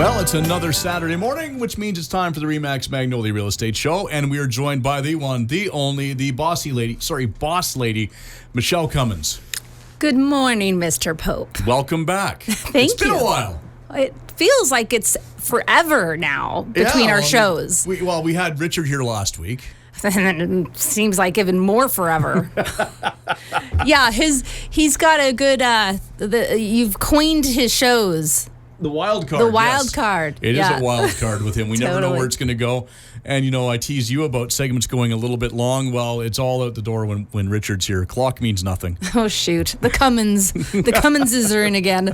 Well, it's another Saturday morning, which means it's time for the Remax Magnolia Real Estate Show, and we are joined by the one, the only, the boss lady, Michele Cummins. Good morning, Mr. Pope. Welcome back. Thank you. It's been a while. It feels like it's forever now between our shows. We had Richard here last week. And it seems like even more forever. Yeah, he's got a good. You've coined his shows. The wild card. The wild card. It is a wild card with him. We never know Totally. where it's going to go. And, I tease you about segments going a little bit long. Well, it's all out the door when Richard's here. Clock means nothing. Oh, shoot. The Cumminses are in again.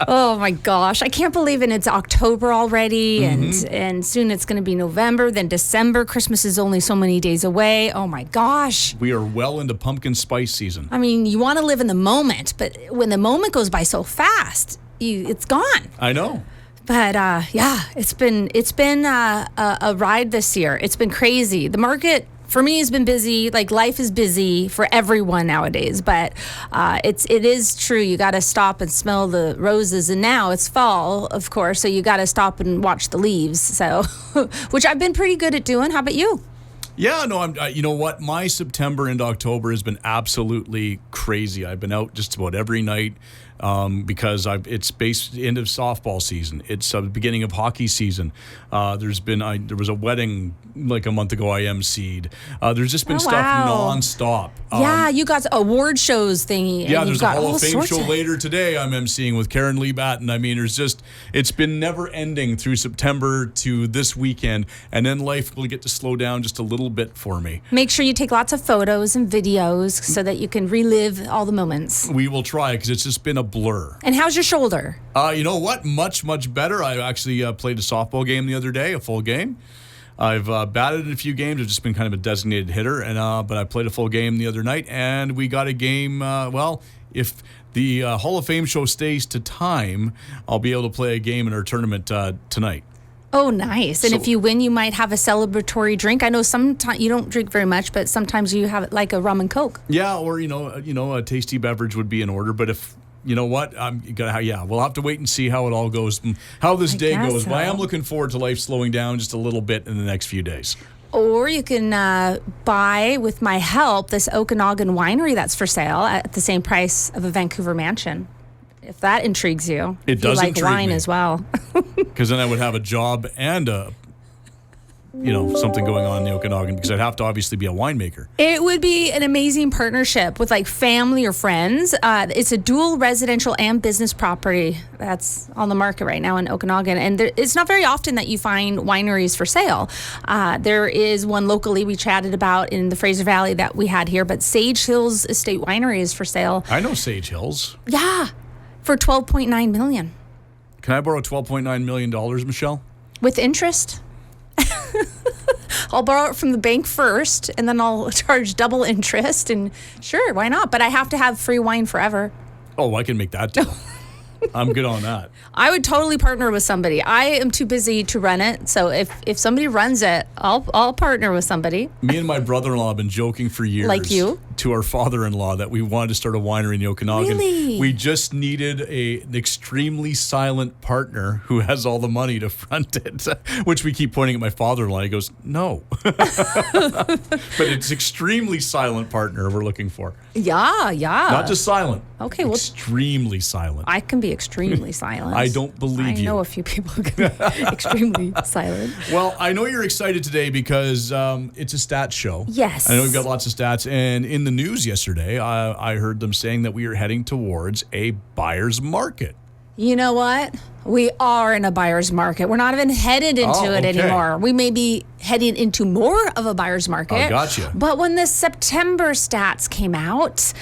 Oh, my gosh. I can't believe it. It's October already, and soon it's going to be November, then December. Christmas is only so many days away. Oh, my gosh. We are well into pumpkin spice season. I mean, you want to live in the moment, but when the moment goes by so fast, it's gone. I know. But it's been a ride this year. It's been crazy. The market for me has been busy. Like, life is busy for everyone nowadays. But it is true. You got to stop and smell the roses. And now it's fall, of course. So you got to stop and watch the leaves. So, which I've been pretty good at doing. How about you? Yeah, no, you know what? My September into October has been absolutely crazy. I've been out just about every night because it's end of softball season. It's the beginning of hockey season. There was a wedding like a month ago I emceed. There's just been stuff nonstop. Yeah, you got award shows thingy. Yeah, and there's a Hall of Fame show later today I'm emceeing with Karen Lee Batten. I mean, it's been never ending through September to this weekend, and then life will get to slow down just a little bit for me. Make sure you take lots of photos and videos so that you can relive all the moments. We will try, because it's just been a blur. And how's your shoulder? You know what? Much, much better. I actually played a softball game the other day, a full game. I've batted in a few games. I've just been kind of a designated hitter, but I played a full game the other night, and we got a game. If the Hall of Fame show stays to time, I'll be able to play a game in our tournament tonight. Oh, nice. And if you win, you might have a celebratory drink. I know sometimes you don't drink very much, but sometimes you have it like a rum and Coke. Yeah, or a tasty beverage would be in order. But if you know what, we'll have to wait and see how it all goes, how this day goes. So. But I am looking forward to life slowing down just a little bit in the next few days. Or you can buy, with my help, this Okanagan winery that's for sale at the same price of a Vancouver mansion. If that intrigues you. It does intrigue me. You like wine as well. Because then I would have a job and something going on in the Okanagan, because I'd have to obviously be a winemaker. It would be an amazing partnership with like family or friends. It's a dual residential and business property that's on the market right now in Okanagan. And it's not very often that you find wineries for sale. There is one locally we chatted about in the Fraser Valley that we had here, but Sage Hills Estate Winery is for sale. I know Sage Hills. Yeah, for $12.9 million. Can I borrow $12.9 million, Michele? With interest? I'll borrow it from the bank first, and then I'll charge double interest, and sure, why not? But I have to have free wine forever. Oh, I can make that deal. I'm good on that. I would totally partner with somebody. I am too busy to run it, so if somebody runs it, I'll partner with somebody. Me and my brother-in-law have been joking for years. Like you? To our father-in-law that we wanted to start a winery in the Okanagan. Really? We just needed an extremely silent partner who has all the money to front it, which we keep pointing at my father-in-law. He goes, no. But it's extremely silent partner we're looking for. Yeah. Not just silent. Okay, well, extremely silent. I can be extremely silent. I don't believe you. I know a few people who can be extremely silent. Well, I know you're excited today because it's a stats show. Yes. I know we've got lots of stats. And in the news yesterday, I heard them saying that we are heading towards a buyer's market. You know what? We are in a buyer's market. We're not even headed into it anymore. We may be heading into more of a buyer's market. I gotcha. But when the September stats came out,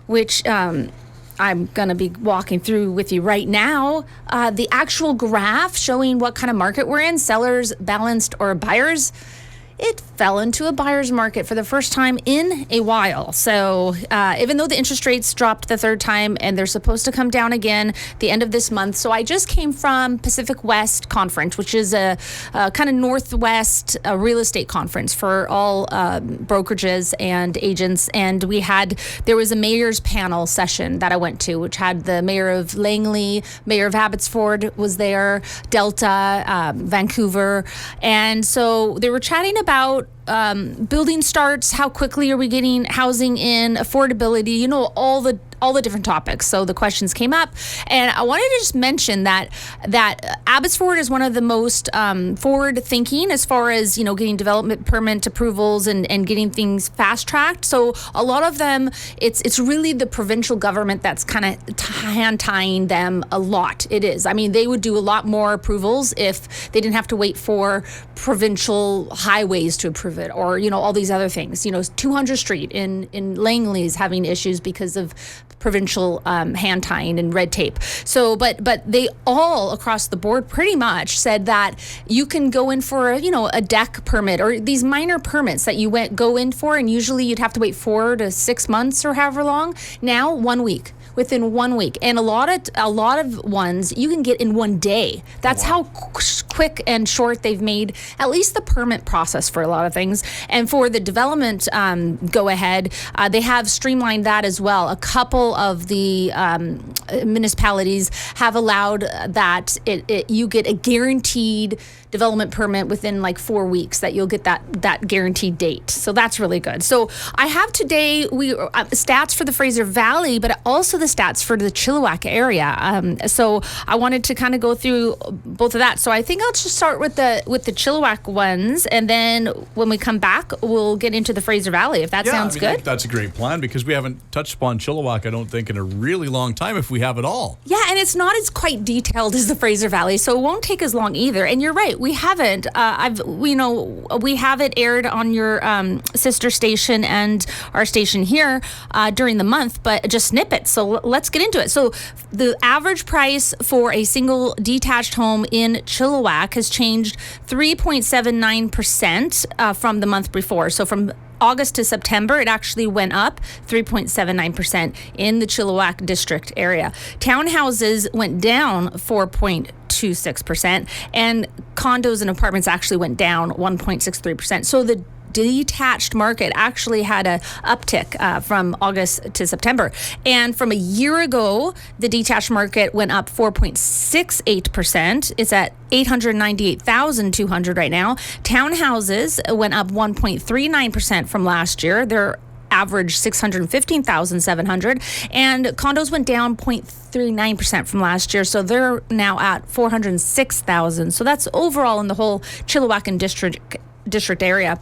which I'm going to be walking through with you right now, the actual graph showing what kind of market we're in, sellers, balanced, or buyers, it fell into a buyer's market for the first time in a while. So even though the interest rates dropped the third time and they're supposed to come down again the end of this month. So I just came from Pacific West Conference, which is a kind of Northwest real estate conference for all brokerages and agents. And there was a mayor's panel session that I went to, which had the mayor of Langley, mayor of Abbotsford was there, Delta, Vancouver. And so they were chatting about building starts, how quickly are we getting housing in, affordability, all the different topics. So the questions came up, and I wanted to just mention that Abbotsford is one of the most forward thinking as far as getting development permit approvals and getting things fast tracked. So a lot of them, it's really the provincial government that's kind of hand tying them a lot. It is. I mean, they would do a lot more approvals if they didn't have to wait for provincial highways to approve it, or all these other things. 200 Street in Langley is having issues because of provincial hand tying and red tape. So, but they all across the board pretty much said that you can go in for a deck permit or these minor permits that you go in for, and usually you'd have to wait 4 to 6 months or however long. Now 1 week. Within 1 week, and a lot of ones you can get in 1 day. That's how quick and short they've made at least the permit process for a lot of things. And for the development go ahead, they have streamlined that as well. A couple of the municipalities have allowed that you get a guaranteed development permit within like 4 weeks, that you'll get that guaranteed date. So that's really good. So I have today stats for the Fraser Valley, but also the stats for the Chilliwack area. So I wanted to kind of go through both of that. So I think I'll just start with the Chilliwack ones, and then when we come back, we'll get into the Fraser Valley, if that sounds good. I think that's a great plan, because we haven't touched upon Chilliwack, I don't think, in a really long time, if we have at all. Yeah, and it's not as quite detailed as the Fraser Valley, so it won't take as long either. And you're right, we haven't. We have it aired on your sister station and our station here during the month, but just snippets. So let's get into it. So the average price for a single detached home in Chilliwack has changed 3.79% from the month before. So from August to September, it actually went up 3.79% in the Chilliwack district area. Townhouses went down 4.26%, and condos and apartments actually went down 1.63%. So the detached market actually had a uptick from August to September. And from a year ago, the detached market went up 4.68%. It's at 898,200 right now. Townhouses went up 1.39% from last year. They're average 615,700, and condos went down 0.39% from last year, so they're now at 406,000. So that's overall in the whole Chilliwack and district area.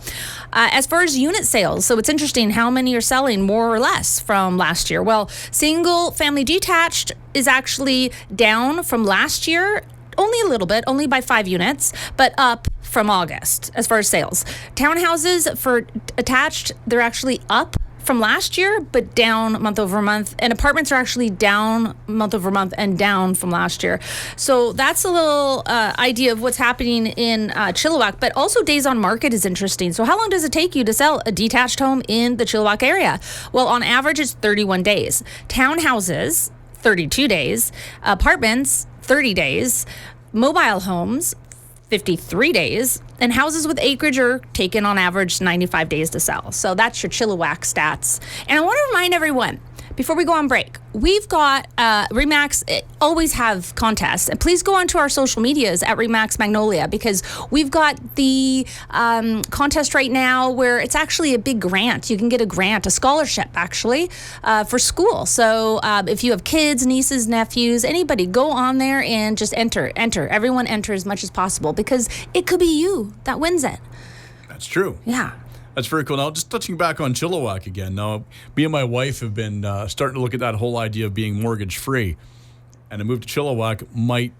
As far as unit sales, so it's interesting how many are selling more or less from last year. Well, single family detached is actually down from last year, only a little bit, only by 5 units, but up from August as far as sales. Townhouses for attached, they're actually up from last year, but down month over month. And apartments are actually down month over month and down from last year. So that's a little idea of what's happening in Chilliwack. But also days on market is interesting. So how long does it take you to sell a detached home in the Chilliwack area? Well, on average, it's 31 days. Townhouses, 32 days. Apartments, 30 days. Mobile homes, 53 days, and houses with acreage are taken on average 95 days to sell. So that's your Chilliwack stats. And I want to remind everyone, before we go on break, we've got Remax always have contests. And please go onto our social medias at Remax Magnolia, because we've got the contest right now where it's actually a big grant. You can get a grant, a scholarship actually, for school. So if you have kids, nieces, nephews, anybody, go on there and just enter. Everyone enter as much as possible, because it could be you that wins it. That's true. Yeah. That's very cool. Now, just touching back on Chilliwack again. Now, me and my wife have been starting to look at that whole idea of being mortgage-free. And a move to Chilliwack might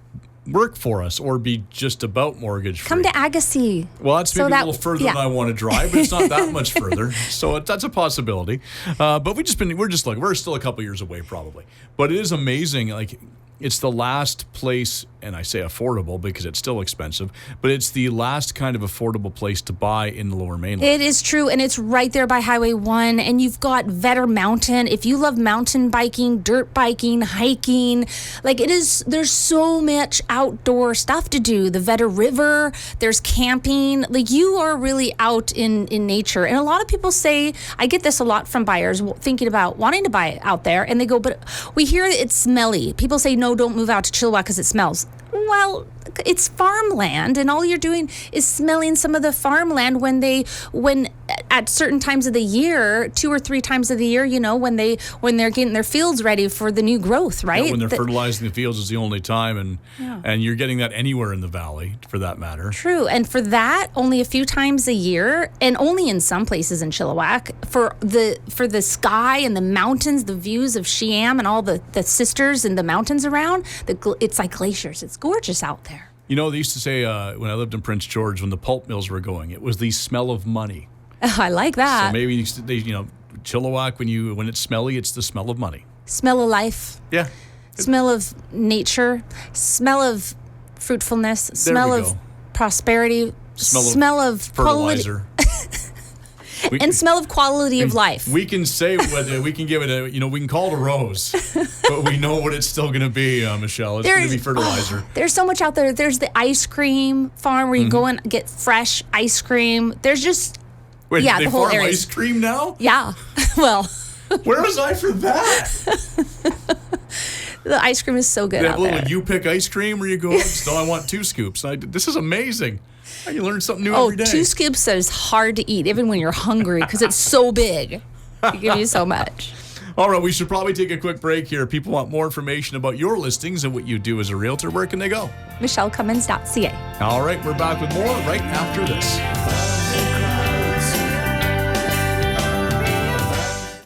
work for us, or be just about mortgage-free. Come to Agassiz. Well, that's maybe a little further than I want to drive, but it's not that much further. So that's a possibility. But we're still a couple years away probably. But it is amazing. Like, it's the last place and I say affordable because it's still expensive, but it's the last kind of affordable place to buy in the Lower Mainland. It is true, and it's right there by Highway 1, and you've got Vetter Mountain. If you love mountain biking, dirt biking, hiking, there's so much outdoor stuff to do. The Vetter River, there's camping. You are really out in nature. And a lot of people say, I get this a lot from buyers thinking about wanting to buy out there, and they go, but we hear it's smelly. People say, no, don't move out to Chilliwack because it smells. Well, it's farmland, and all you're doing is smelling some of the farmland when at certain times of the year, 2 or 3 times of the year, when they're getting their fields ready for the new growth, right? Yeah, when they're fertilizing the fields is the only time, and you're getting that anywhere in the valley, for that matter. True, and for that, only a few times a year, and only in some places in Chilliwack, for the sky and the mountains, the views of Sheam and all the sisters and the mountains around, it's like glaciers. It's gorgeous out there. They used to say when I lived in Prince George, when the pulp mills were going, it was the smell of money. I like that. So maybe Chilliwack, when it's smelly, it's the smell of money. Smell of life. Yeah. Smell of nature. Smell of fruitfulness. Smell of prosperity. Smell of fertilizer. And smell of quality of life. We can say whether we can give it we can call it a rose, but we know what it's still going to be, Michelle. It's going to be fertilizer. There's so much out there. There's the ice cream farm where you go and get fresh ice cream. There's just Wait, the whole farm area. Ice cream now? Yeah. Well, where was I for that? The ice cream is so good out there. You pick ice cream where you go, so I want 2 scoops. This is amazing. You learn something new every day. 2 scoops is hard to eat, even when you're hungry, because it's so big. They give you so much. All right, we should probably take a quick break here. People want more information about your listings and what you do as a realtor. Where can they go? MicheleCummins.ca. All right, we're back with more right after this.